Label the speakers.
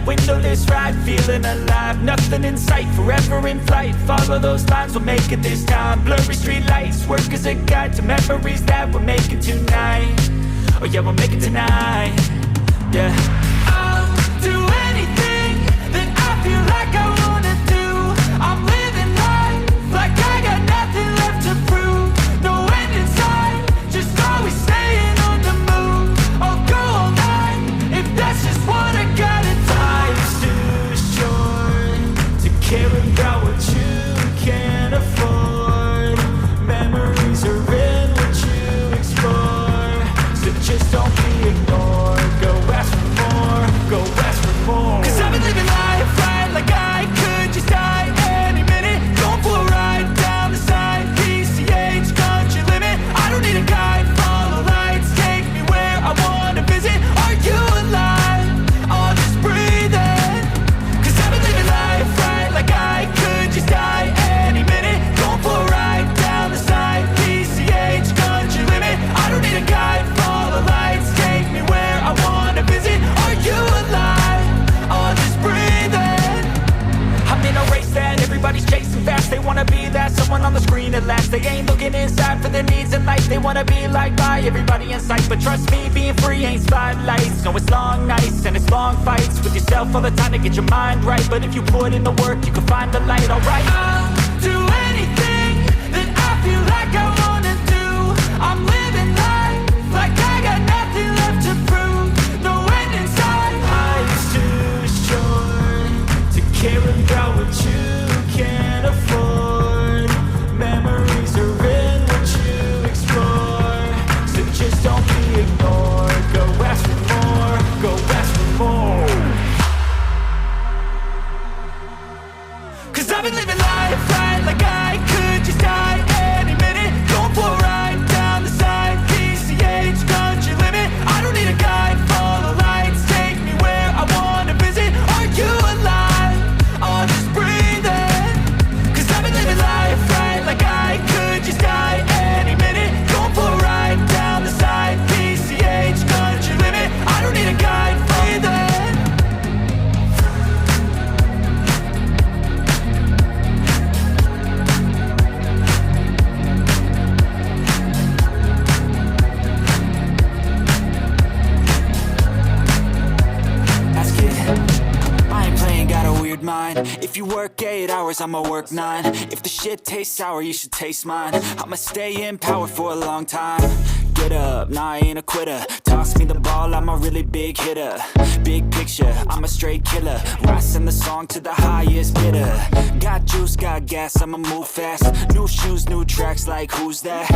Speaker 1: Windowless ride, feeling alive. Nothing in sight, forever in flight. Follow those lines, we'll make it this time. Blurry street lights, work as a guide to memories that we're making tonight. Oh yeah, we'll make it tonight. Yeah. I'll do anything that I feel like I wanna do. I'm living life like I got nothing left to prove. No end in sight, just always staying on the move. I'll go all night if that's just what I gotta do. Life's too short to care about what you can't afford. Memories are in what you explore, so just don't be ignored. Go ask for more, go ask for more. 'Cause I've been living life right like I could just die any minute. Going for a ride down the side, PCH, country limit. I don't need a guide, follow lights, take me where I wanna visit. Are you alive? I'll just breathe in. 'Cause I've been living life right like I could just die any minute. Going for a ride down the side, PCH, country limit. I don't need a guide, follow lights, take me where I wanna visit. Are you alive? I'll just breathe in. I'm in a race that everybody's chasing fast. They wanna be that someone on the screen at last. They ain't looking inside for their needs in life. They wanna be liked by everybody in sight. But trust me, being free ain't spotlights. No, it's long nights and it's long fights with yourself all the time to get your mind right. But if you put in the work, you can find the light, alright? I'll do anything that I feel like I wanna do. I'm living life like I got nothing left to prove. No end in sight. Life's too short to care about what you can't afford. Memories are in what you explore, so just don't be ignored. Go ask for more, go ask for more. 'Cause I've been living life right like I could just die any minute. Going for a ride down the side, PCH, country limit. I don't need a guide, follow lights, take me where I wanna visit. Are you alive? I'll just breathe in. 'Cause I've been living life right like I could just die any minute. Going for a ride down the side, PCH, country limit. I don't need a guide, breathe in. Ask it. I ain't playing, got a weird mind. If you work 8 hours, I'ma work 9. If the shit tastes sour, you should taste mine. I'ma stay in power for a long time. Get up, nah, I ain't a quitter. Toss me the ball, I'm a really big hitter. Big picture, I'm a straight killer. Rising the song to the highest bidder. Got juice, got gas, I'ma move fast. New shoes, new tracks, like who's that?